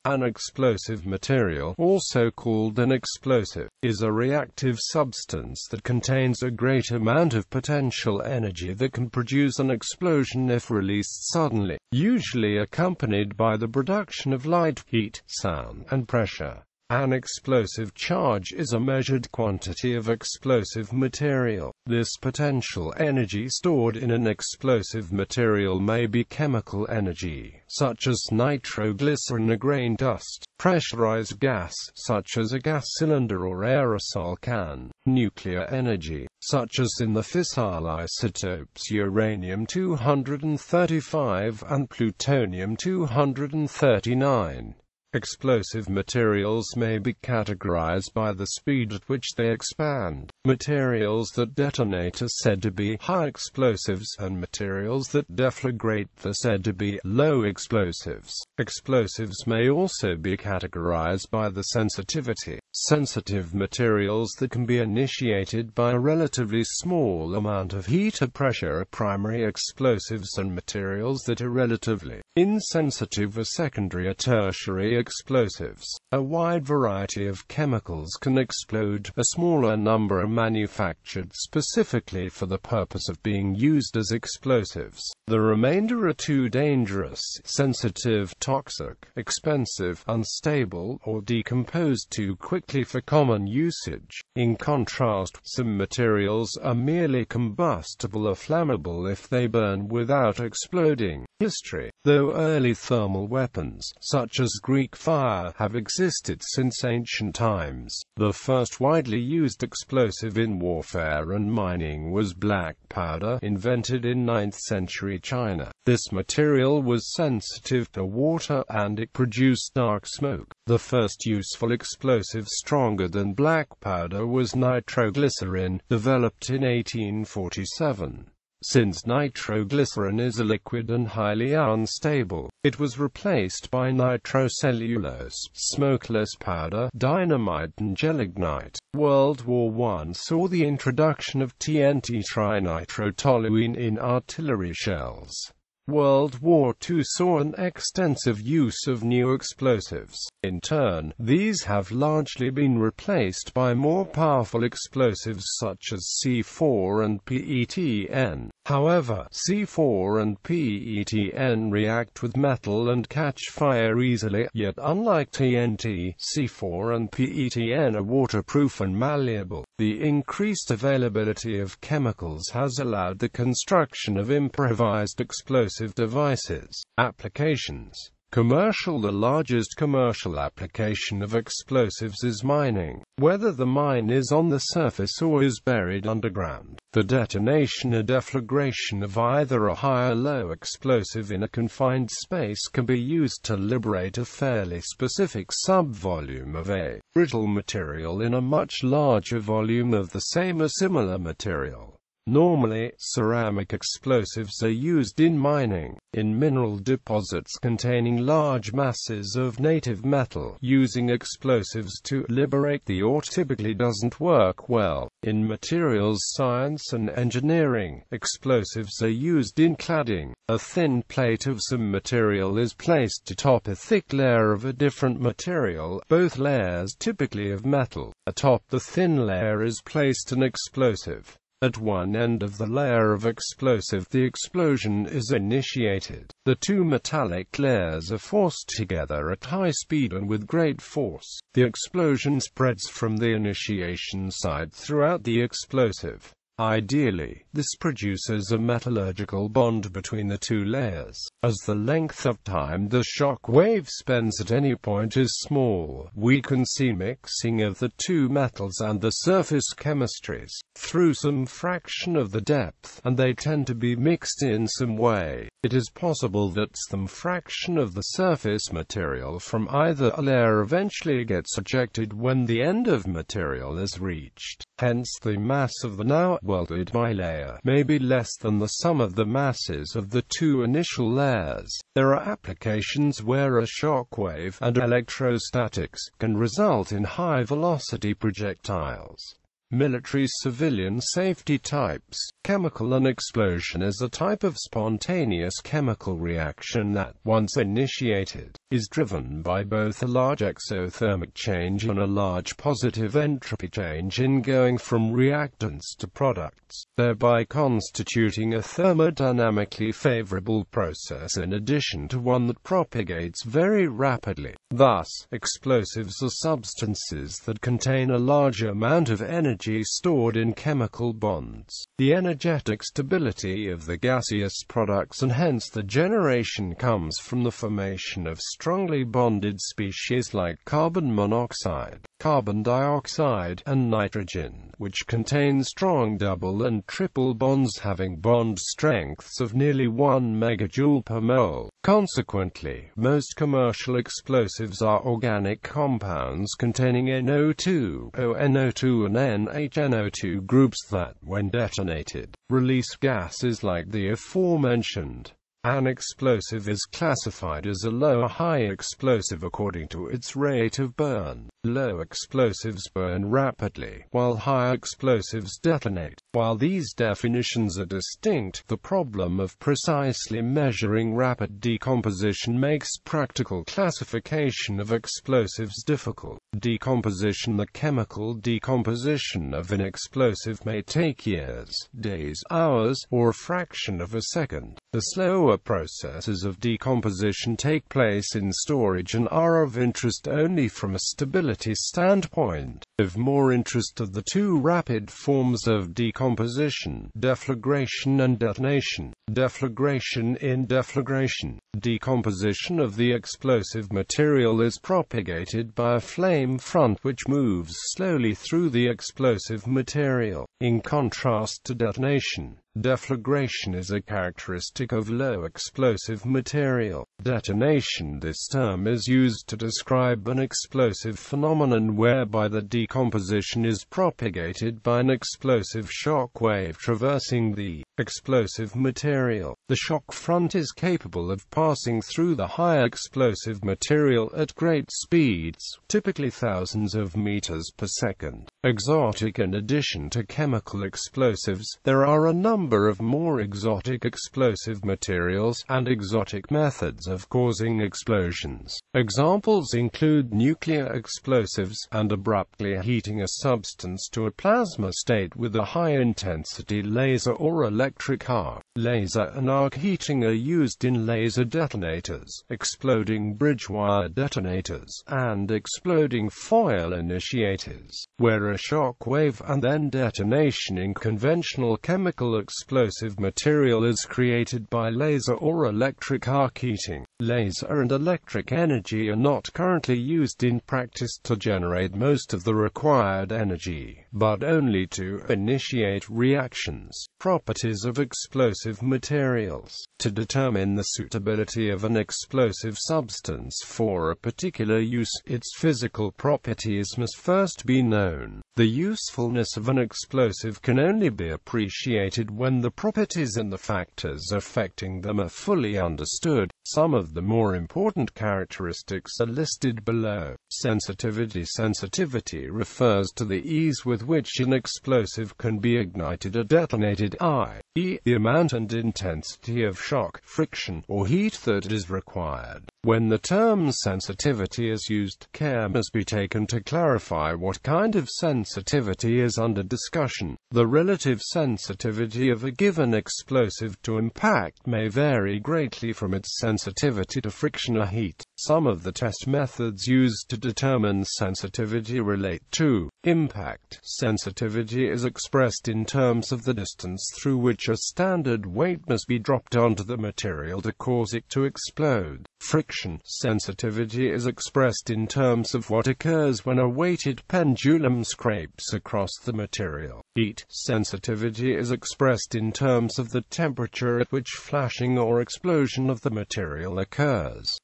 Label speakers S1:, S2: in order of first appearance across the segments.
S1: An explosive material, also called an explosive, is a reactive substance that contains a great amount of potential energy that can produce an explosion if released suddenly, usually accompanied by the production of light, heat, sound, and pressure. An explosive charge is a measured quantity of explosive material. This potential energy stored in an explosive material may be chemical energy, such as nitroglycerin, a grain dust, pressurized gas, such as a gas cylinder or aerosol can, nuclear energy, such as in the fissile isotopes uranium-235 and plutonium-239. Explosive materials may be categorized by the speed at which they expand. Materials that detonate are said to be high explosives, and materials that deflagrate are said to be low explosives. Explosives may also be categorized by the sensitivity. Sensitive materials that can be initiated by a relatively small amount of heat or pressure are primary explosives, and materials that are relatively insensitive are secondary or tertiary explosives. A wide variety of chemicals can explode. A smaller number are manufactured specifically for the purpose of being used as explosives. The remainder are too dangerous, sensitive, toxic, expensive, unstable, or decomposed too quickly for common usage. In contrast, some materials are merely combustible or flammable if they burn without exploding. History. Though early thermal weapons, such as Greek fire, have existed since ancient times, the first widely used explosive in warfare and mining was black powder, invented in 9th century China. This material was sensitive to water, and it produced dark smoke. The first useful explosive stronger than black powder was nitroglycerin, developed in 1847. Since nitroglycerin is a liquid and highly unstable, it was replaced by nitrocellulose, smokeless powder, dynamite and gelignite. World War I saw the introduction of TNT, trinitrotoluene, in artillery shells. World War II saw an extensive use of new explosives. In turn, these have largely been replaced by more powerful explosives such as C4 and PETN. However, C4 and PETN react with metal and catch fire easily, yet unlike TNT, C4 and PETN are waterproof and malleable. The increased availability of chemicals has allowed the construction of improvised explosive devices. Applications. Commercial. The largest commercial application of explosives is mining. Whether the mine is on the surface or is buried underground, the detonation or deflagration of either a high or low explosive in a confined space can be used to liberate a fairly specific subvolume of a brittle material in a much larger volume of the same or similar material. Normally, ceramic explosives are used in mining. In mineral deposits containing large masses of native metal, using explosives to liberate the ore typically doesn't work well. In materials science and engineering, explosives are used in cladding. A thin plate of some material is placed atop a thick layer of a different material, both layers typically of metal. Atop the thin layer is placed an explosive. At one end of the layer of explosive, the explosion is initiated. The two metallic layers are forced together at high speed and with great force. The explosion spreads from the initiation side throughout the explosive. Ideally, this produces a metallurgical bond between the two layers. As the length of time the shock wave spends at any point is small, we can see mixing of the two metals and the surface chemistries through some fraction of the depth, and they tend to be mixed in some way. It is possible that some fraction of the surface material from either layer eventually gets ejected when the end of material is reached. Hence, the mass of the now welded bilayer may be less than the sum of the masses of the two initial layers. There are applications where a shock wave and electrostatics can result in high-velocity projectiles. Military civilian safety types. Chemical an explosion is a type of spontaneous chemical reaction that, once initiated, is driven by both a large exothermic change and a large positive entropy change in going from reactants to products, thereby constituting a thermodynamically favorable process in addition to one that propagates very rapidly. Thus, explosives are substances that contain a large amount of energy stored in chemical bonds. The energetic stability of the gaseous products and hence the generation comes from the formation of strongly bonded species like carbon monoxide, carbon dioxide, and nitrogen, which contain strong double and triple bonds having bond strengths of nearly 1 megajoule per mole. Consequently, most commercial explosives are organic compounds containing NO2, ONO2 and NHNO2 groups that, when detonated, release gases like the aforementioned. An explosive is classified as a low or high explosive according to its rate of burn. Low explosives burn rapidly, while high explosives detonate. While these definitions are distinct, the problem of precisely measuring rapid decomposition makes practical classification of explosives difficult. Decomposition: the chemical decomposition of an explosive may take years, days, hours, or a fraction of a second. The slower processes of decomposition take place in storage and are of interest only from a stability standpoint. Of more interest are the two rapid forms of decomposition, deflagration and detonation. Deflagration: in deflagration, decomposition of the explosive material is propagated by a flame front which moves slowly through the explosive material. In contrast to detonation, deflagration is a characteristic of low explosive material. Detonation: this term is used to describe an explosive phenomenon whereby the decomposition is propagated by an explosive shock wave traversing the explosive material. The shock front is capable of passing through the high explosive material at great speeds, typically thousands of meters per second. Exotic: in addition to chemical explosives, there are a number of more exotic explosive materials, and exotic methods of causing explosions. Examples include nuclear explosives, and abruptly heating a substance to a plasma state with a high-intensity laser or electric arc. Laser and arc heating are used in laser detonators, exploding bridge wire detonators, and exploding foil initiators, where a shock wave and then detonation in conventional chemical explosive material is created by laser or electric arc heating. Laser and electric energy are not currently used in practice to generate most of the required energy, but only to initiate reactions. Properties of explosive materials. To determine the suitability of an explosive substance for a particular use, its physical properties must first be known. The usefulness of an explosive can only be appreciated when the properties and the factors affecting them are fully understood. Some of the more important characteristics are listed below. Sensitivity. Sensitivity refers to the ease with which an explosive can be ignited or detonated, i.e., the amount and intensity of shock, friction, or heat that is required. When the term sensitivity is used, care must be taken to clarify what kind of sensitivity is under discussion. The relative sensitivity of a given explosive to impact may vary greatly from its sensitivity to friction or heat. Some of the test methods used to determine sensitivity relate to impact. Sensitivity is expressed in terms of the distance through which a standard weight must be dropped onto the material to cause it to explode. Friction. Sensitivity is expressed in terms of what occurs when a weighted pendulum scrapes across the material. Heat. Sensitivity is expressed in terms of the temperature at which flashing or explosion of the material occurs.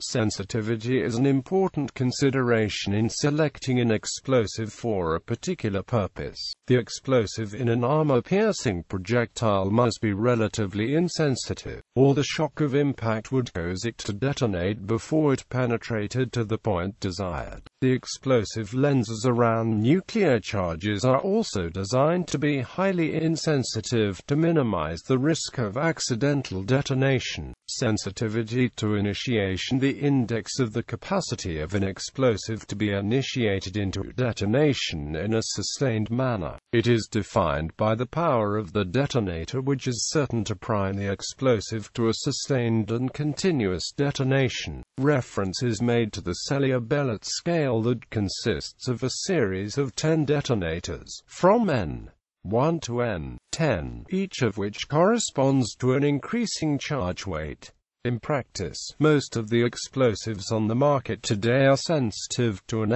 S1: Sensitivity is an important consideration in selecting an explosive for a particular purpose. The explosive in an armor-piercing projectile must be relatively insensitive, or the shock of impact would cause it to detonate before it penetrated to the point desired. The explosive lenses around nuclear charges are also designed to be highly insensitive to minimize the risk of accidental detonation. Sensitivity to initiation. The index of the capacity of an explosive to be initiated into detonation in a sustained manner. It is defined by the power of the detonator, which is certain to prime the explosive to a sustained and continuous detonation. Reference is made to the Cellier-Bellet scale that consists of a series of 10 detonators, from N1 to N10, each of which corresponds to an increasing charge weight. In practice, most of the explosives on the market today are sensitive to an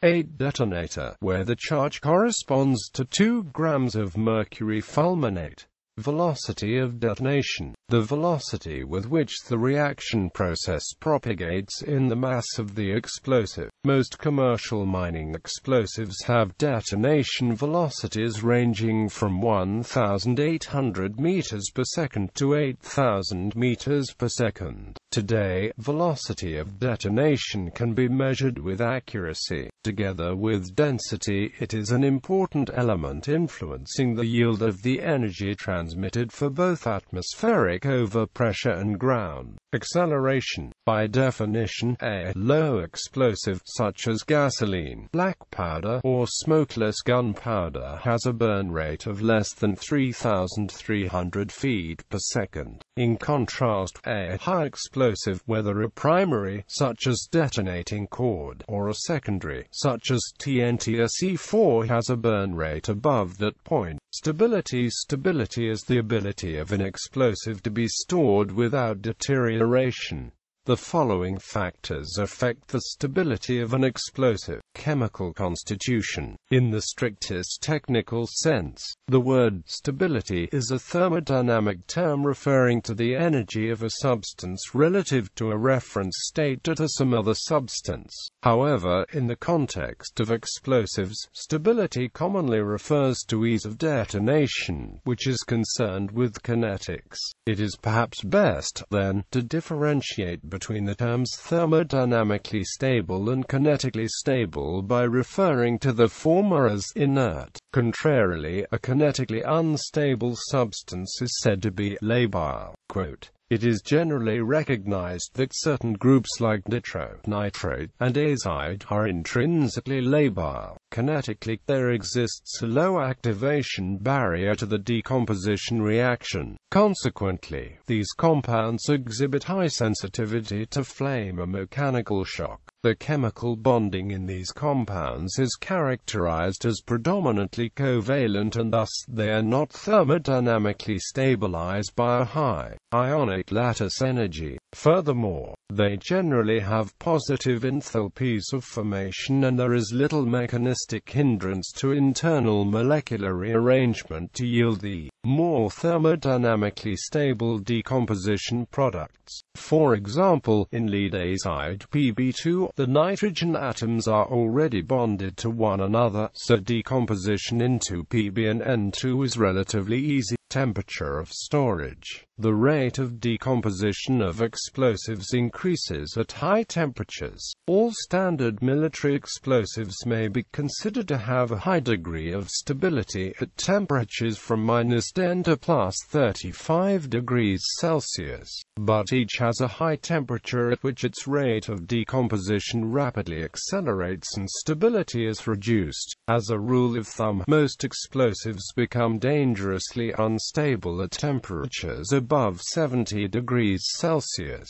S1: N8 detonator, where the charge corresponds to 2 grams of mercury fulminate. Velocity of detonation. The velocity with which the reaction process propagates in the mass of the explosive. Most commercial mining explosives have detonation velocities ranging from 1,800 meters per second to 8,000 meters per second. Today, velocity of detonation can be measured with accuracy. Together with density, it is an important element influencing the yield of the energy transmitted for both atmospheric overpressure and ground acceleration. By definition, a low explosive, such as gasoline, black powder, or smokeless gunpowder, has a burn rate of less than 3,300 feet per second. In contrast, a high explosive, whether a primary, such as detonating cord, or a secondary, such as TNT or C4, has a burn rate above that point. Stability. Stability is the ability of an explosive to be stored without deterioration. The following factors affect the stability of an explosive. Chemical constitution. In the strictest technical sense, the word stability is a thermodynamic term referring to the energy of a substance relative to a reference state at some other substance. However, in the context of explosives, stability commonly refers to ease of detonation, which is concerned with kinetics. It is perhaps best, then, to differentiate between the terms thermodynamically stable and kinetically stable by referring to the former as inert. Contrarily, a kinetically unstable substance is said to be labile. Quote, "It is generally recognized that certain groups like nitro, nitrate, and azide are intrinsically labile. Kinetically, there exists a low activation barrier to the decomposition reaction. Consequently, these compounds exhibit high sensitivity to flame or mechanical shock. The chemical bonding in these compounds is characterized as predominantly covalent, and thus they are not thermodynamically stabilized by a high ionic lattice energy. Furthermore, they generally have positive enthalpies of formation, and there is little mechanistic hindrance to internal molecular rearrangement to yield the more thermodynamically stable decomposition products. For example, in lead azide Pb2, the nitrogen atoms are already bonded to one another, so decomposition into Pb and N2 is relatively easy. Temperature of storage. The rate of decomposition of explosives increases at high temperatures. All standard military explosives may be considered to have a high degree of stability at temperatures from -10 to +35 degrees Celsius, but each has a high temperature at which its rate of decomposition rapidly accelerates and stability is reduced. As a rule of thumb, most explosives become dangerously unstable at temperatures above 70 degrees Celsius.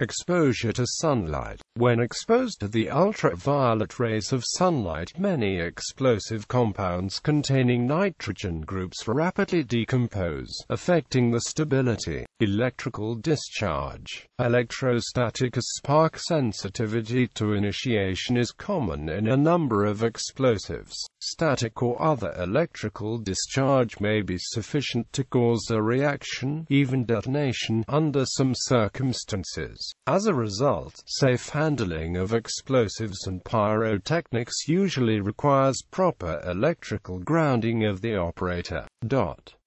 S1: Exposure to sunlight. When exposed to the ultraviolet rays of sunlight, many explosive compounds containing nitrogen groups rapidly decompose, affecting the stability. Electrical discharge. Electrostatic spark sensitivity to initiation is common in a number of explosives. Static or other electrical discharge may be sufficient to cause a reaction, even detonation, under some circumstances. As a result, safe handling of explosives and pyrotechnics usually requires proper electrical grounding of the operator.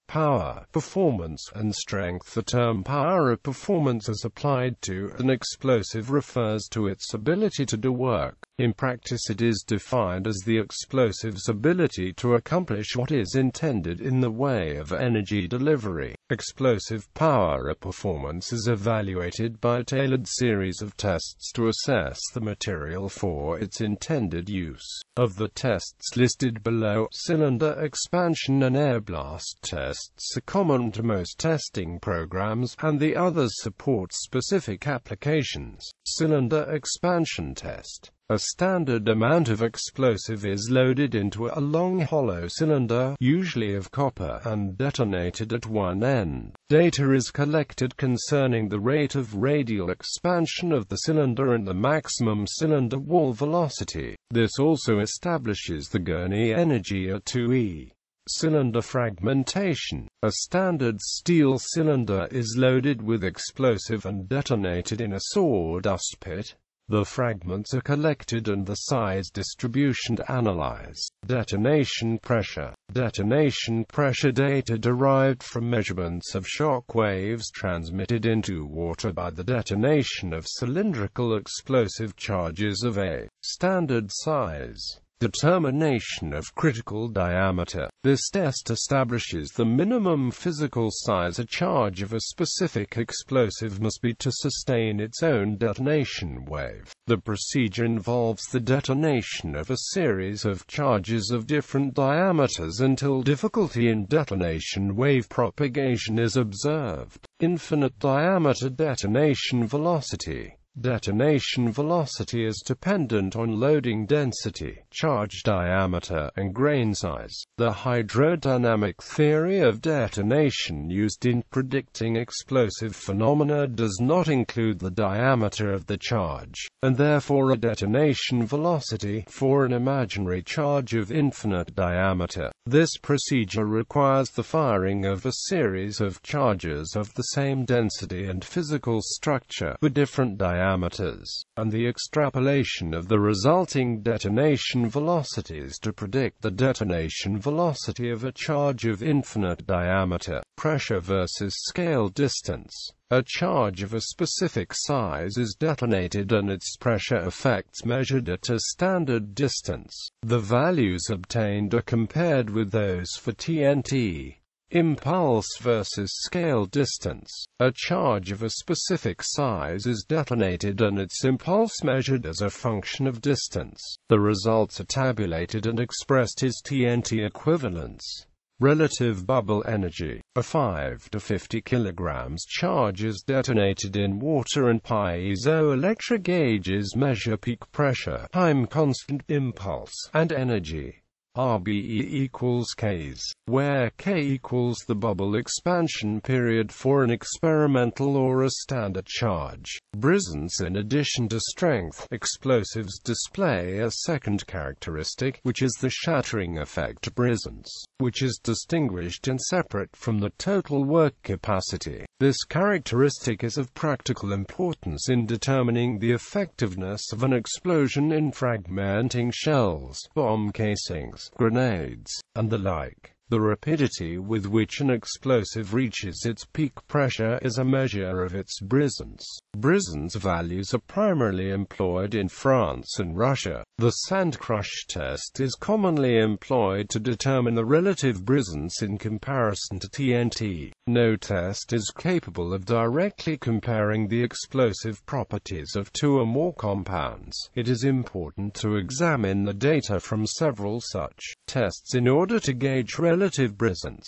S1: Power, performance, and strength. The term power or performance as applied to an explosive refers to its ability to do work. In practice, it is defined as the explosive's ability to accomplish what is intended in the way of energy delivery. Explosive power performance is evaluated by a tailored series of tests to assess the material for its intended use. Of the tests listed below, cylinder expansion and air blast tests are common to most testing programs, and the others support specific applications. Cylinder expansion test. A standard amount of explosive is loaded into a long hollow cylinder, usually of copper, and detonated at one end. Data is collected concerning the rate of radial expansion of the cylinder and the maximum cylinder wall velocity. This also establishes the Gurney energy at 2e. Cylinder fragmentation. A standard steel cylinder is loaded with explosive and detonated in a sawdust pit. The fragments are collected and the size distribution analyzed. Detonation pressure. Detonation pressure data derived from measurements of shock waves transmitted into water by the detonation of cylindrical explosive charges of a standard size. Determination of critical diameter. This test establishes the minimum physical size a charge of a specific explosive must be to sustain its own detonation wave. The procedure involves the detonation of a series of charges of different diameters until difficulty in detonation wave propagation is observed. Infinite diameter detonation velocity. Detonation velocity is dependent on loading density, charge diameter, and grain size. The hydrodynamic theory of detonation used in predicting explosive phenomena does not include the diameter of the charge, and therefore a detonation velocity for an imaginary charge of infinite diameter. This procedure requires the firing of a series of charges of the same density and physical structure for different diameters, and the extrapolation of the resulting detonation velocities to predict the detonation velocity of a charge of infinite diameter. Pressure versus scale distance. A charge of a specific size is detonated and its pressure effects measured at a standard distance. The values obtained are compared with those for TNT. Impulse versus scale distance. A charge of a specific size is detonated and its impulse measured as a function of distance. The results are tabulated and expressed as TNT equivalents. Relative bubble energy. A 5 to 50 kilograms charge is detonated in water and piezoelectric gauges measure peak pressure, time constant, impulse, and energy. RBE equals Ks, where K equals the bubble expansion period for an experimental or a standard charge. Brisance. In addition to strength, explosives display a second characteristic, which is the shattering effect brisance, which is distinguished and separate from the total work capacity. This characteristic is of practical importance in determining the effectiveness of an explosion in fragmenting shells, bomb casings, grenades, and the like. The rapidity with which an explosive reaches its peak pressure is a measure of its brisance. Brisance values are primarily employed in France and Russia. The sand crush test is commonly employed to determine the relative brisance in comparison to TNT. No test is capable of directly comparing the explosive properties of two or more compounds. It is important to examine the data from several such tests in order to gauge relative brisance.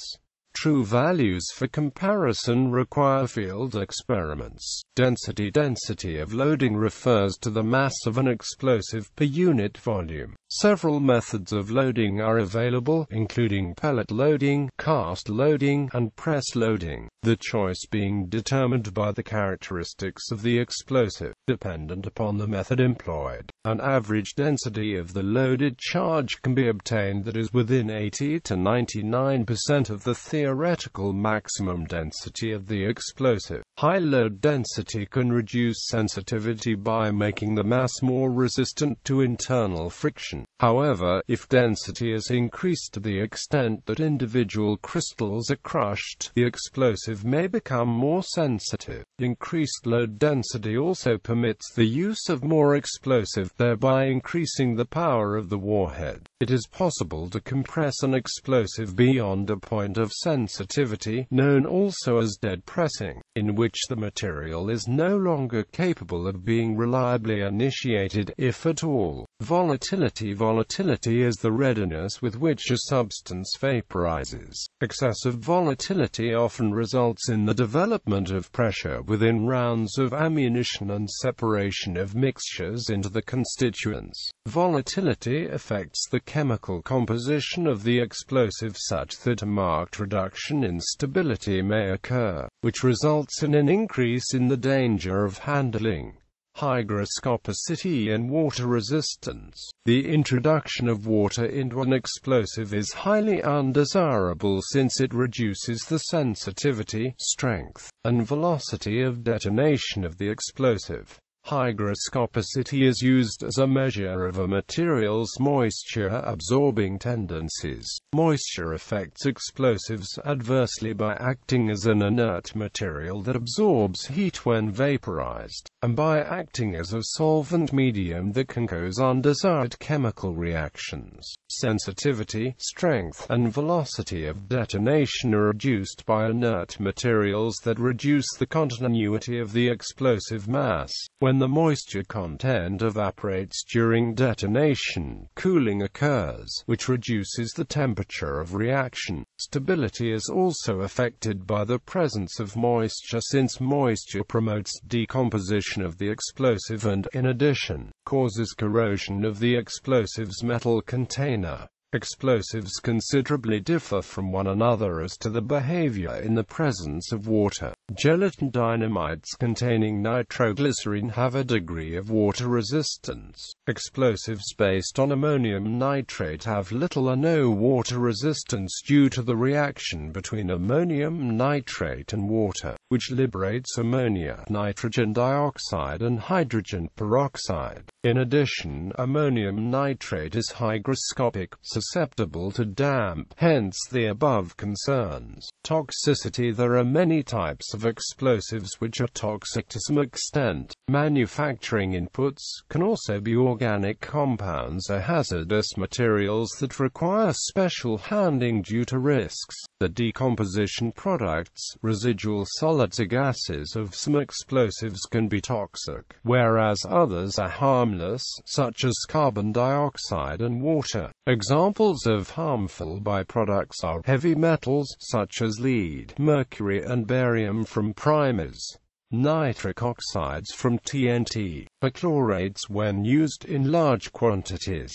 S1: True values for comparison require field experiments. Density of loading refers to the mass of an explosive per unit volume. Several methods of loading are available, including pellet loading, cast loading, and press loading, the choice being determined by the characteristics of the explosive, dependent upon the method employed. An average density of the loaded charge can be obtained that is within 80 to 99% of the theoretical maximum density of the explosive. High load density can reduce sensitivity by making the mass more resistant to internal friction. However, if density is increased to the extent that individual crystals are crushed, the explosive explosive may become more sensitive. Increased load density also permits the use of more explosive, thereby increasing the power of the warhead. It is possible to compress an explosive beyond a point of sensitivity, known also as dead pressing, in which the material is no longer capable of being reliably initiated, if at all. Volatility. Volatility is the readiness with which a substance vaporizes. Excessive volatility often results in the development of pressure within rounds of ammunition and separation of mixtures into the constituents. Volatility affects the chemical composition of the explosive such that a marked reduction in stability may occur, which results in an increase in the danger of handling. Hygroscopicity and water resistance. The introduction of water into an explosive is highly undesirable since it reduces the sensitivity, strength, and velocity of detonation of the explosive. Hygroscopicity is used as a measure of a material's moisture-absorbing tendencies. Moisture affects explosives adversely by acting as an inert material that absorbs heat when vaporized, and by acting as a solvent medium that can cause undesired chemical reactions. Sensitivity, strength, and velocity of detonation are reduced by inert materials that reduce the continuity of the explosive mass. When the moisture content evaporates during detonation, cooling occurs, which reduces the temperature of reaction. Stability is also affected by the presence of moisture since moisture promotes decomposition of the explosive and, in addition, causes corrosion of the explosive's metal container. Explosives considerably differ from one another as to the behavior in the presence of water. Gelatin dynamites containing nitroglycerin have a degree of water resistance. Explosives based on ammonium nitrate have little or no water resistance due to the reaction between ammonium nitrate and water, which liberates ammonia, nitrogen dioxide and hydrogen peroxide. In addition, ammonium nitrate is hygroscopic, susceptible to damp, hence the above concerns. Toxicity. There are many types of explosives which are toxic to some extent. Manufacturing inputs can also be organic compounds or hazardous materials that require special handling due to risks. The decomposition products, residual solids or gases of some explosives can be toxic, whereas others are harmless, such as carbon dioxide and water. Examples of harmful byproducts are heavy metals, such as lead, mercury and barium from primers, nitric oxides from TNT, perchlorates when used in large quantities.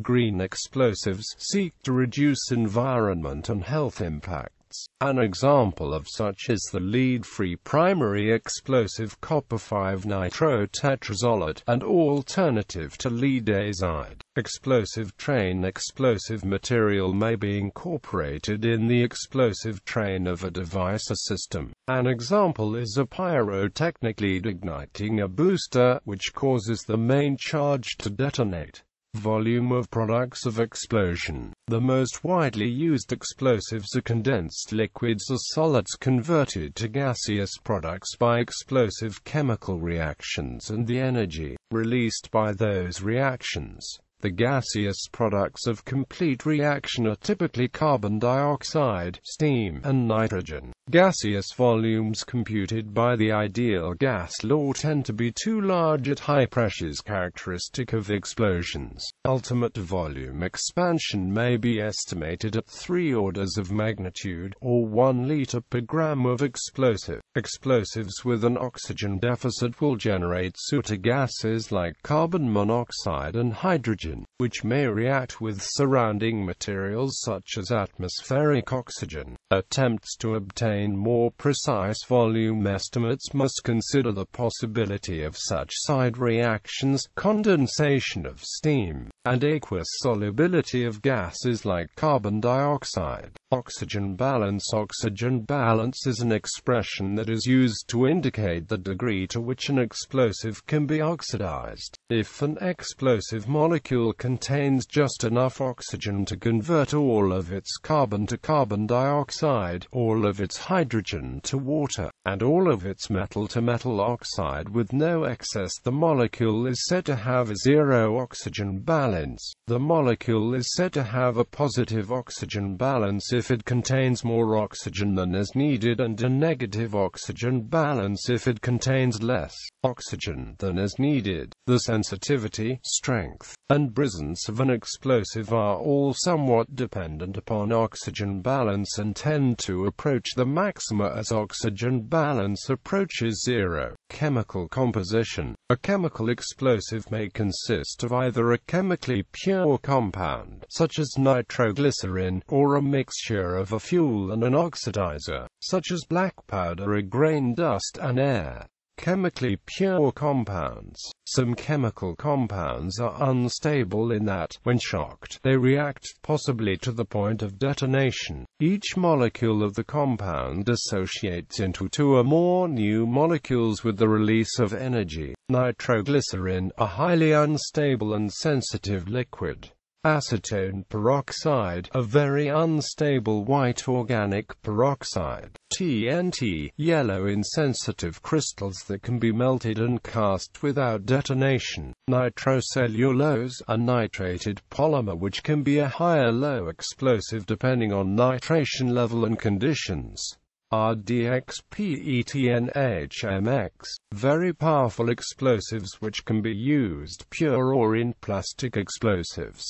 S1: Green explosives seek to reduce environment and health impacts. An example of such is the lead-free primary explosive copper 5-nitrotetrazolate, an alternative to lead azide. Explosive train. Explosive material may be incorporated in the explosive train of a device or system. An example is a pyrotechnic lead igniting a booster, which causes the main charge to detonate. Volume of products of explosion. The most widely used explosives are condensed liquids or solids converted to gaseous products by explosive chemical reactions and the energy released by those reactions. The gaseous products of complete reaction are typically carbon dioxide, steam, and nitrogen. Gaseous volumes computed by the ideal gas law tend to be too large at high pressures, characteristic of explosions. Ultimate volume expansion may be estimated at 3 orders of magnitude, or 1 liter per gram of explosive. Explosives with an oxygen deficit will generate soot gases like carbon monoxide and hydrogen, which may react with surrounding materials such as atmospheric oxygen. Attempts to obtain more precise volume estimates must consider the possibility of such side reactions, condensation of steam, and aqueous solubility of gases like carbon dioxide. Oxygen balance. Oxygen balance is an expression that is used to indicate the degree to which an explosive can be oxidized. If an explosive molecule contains just enough oxygen to convert all of its carbon to carbon dioxide, all of its hydrogen to water, and all of its metal to metal oxide with no excess, the molecule is said to have a zero oxygen balance. The molecule is said to have a positive oxygen balance if it contains more oxygen than is needed, and a negative oxygen balance if it contains less oxygen than is needed. The sensitivity, strength, and brisance of an explosive are all somewhat dependent upon oxygen balance and tend to approach the maxima as oxygen balance approaches zero. Chemical composition. A chemical explosive may consist of either a chemically pure compound, such as nitroglycerin, or a mixture of a fuel and an oxidizer, such as black powder, a grain, dust, and air. Chemically pure compounds. Some chemical compounds are unstable in that, when shocked, they react, possibly to the point of detonation. Each molecule of the compound associates into two or more new molecules with the release of energy. Nitroglycerin, a highly unstable and sensitive liquid. Acetone peroxide, a very unstable white organic peroxide. TNT, yellow insensitive crystals that can be melted and cast without detonation. Nitrocellulose, a nitrated polymer which can be a high or low explosive depending on nitration level and conditions. RDXPETNHMX, very powerful explosives which can be used pure or in plastic explosives.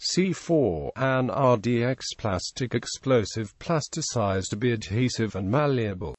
S1: C4An RDX, plastic explosive, plasticized to be adhesive and malleable.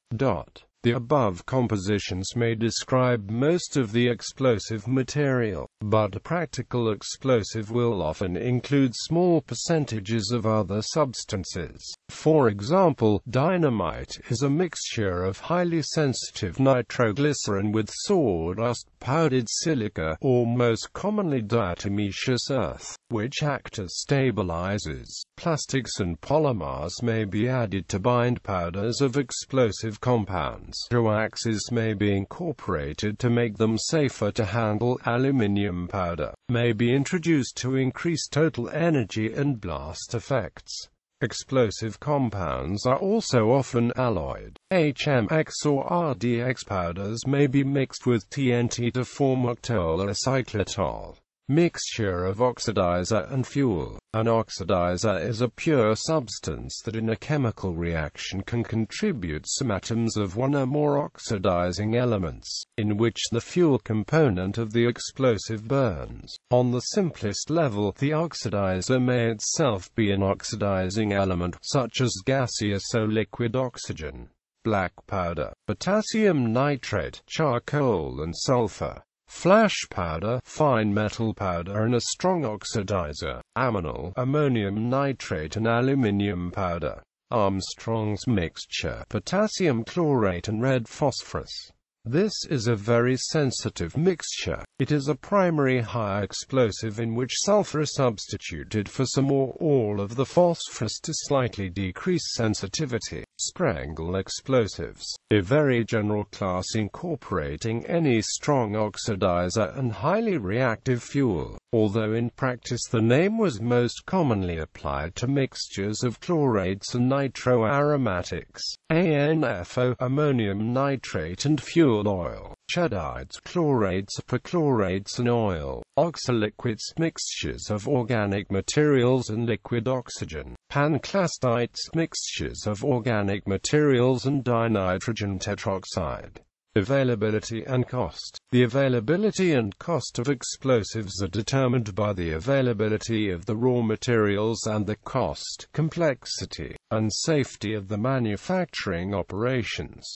S1: The above compositions may describe most of the explosive material, but a practical explosive will often include small percentages of other substances. For example, dynamite is a mixture of highly sensitive nitroglycerin with sawdust, powdered silica, or most commonly diatomaceous earth, which act as stabilizers. Plastics and polymers may be added to bind powders of explosive compounds. Coaxes may be incorporated to make them safer to handle. Aluminium powder may be introduced to increase total energy and blast effects. Explosive compounds are also often alloyed. HMX or RDX powders may be mixed with TNT to form octol or cyclotol. Mixture of oxidizer and fuel. An oxidizer is a pure substance that in a chemical reaction can contribute some atoms of one or more oxidizing elements, in which the fuel component of the explosive burns. On the simplest level, the oxidizer may itself be an oxidizing element, such as gaseous or liquid oxygen, black powder, potassium nitrate, charcoal and sulfur. Flash powder, fine metal powder, and a strong oxidizer, aminol, ammonium nitrate and aluminium powder. Armstrong's mixture, potassium chlorate and red phosphorus. This is a very sensitive mixture. It is a primary high explosive in which sulfur is substituted for some or all of the phosphorus to slightly decrease sensitivity. Sprengel explosives, a very general class incorporating any strong oxidizer and highly reactive fuel, although in practice the name was most commonly applied to mixtures of chlorates and nitroaromatics. ANFO, ammonium nitrate and fuel oil. Chadides, chlorates, perchlorates and oil. Oxyliquids, mixtures of organic materials and liquid oxygen. Panclastites, mixtures of organic materials and dinitrogen tetroxide. Availability and cost. The availability and cost of explosives are determined by the availability of the raw materials and the cost, complexity, and safety of the manufacturing operations.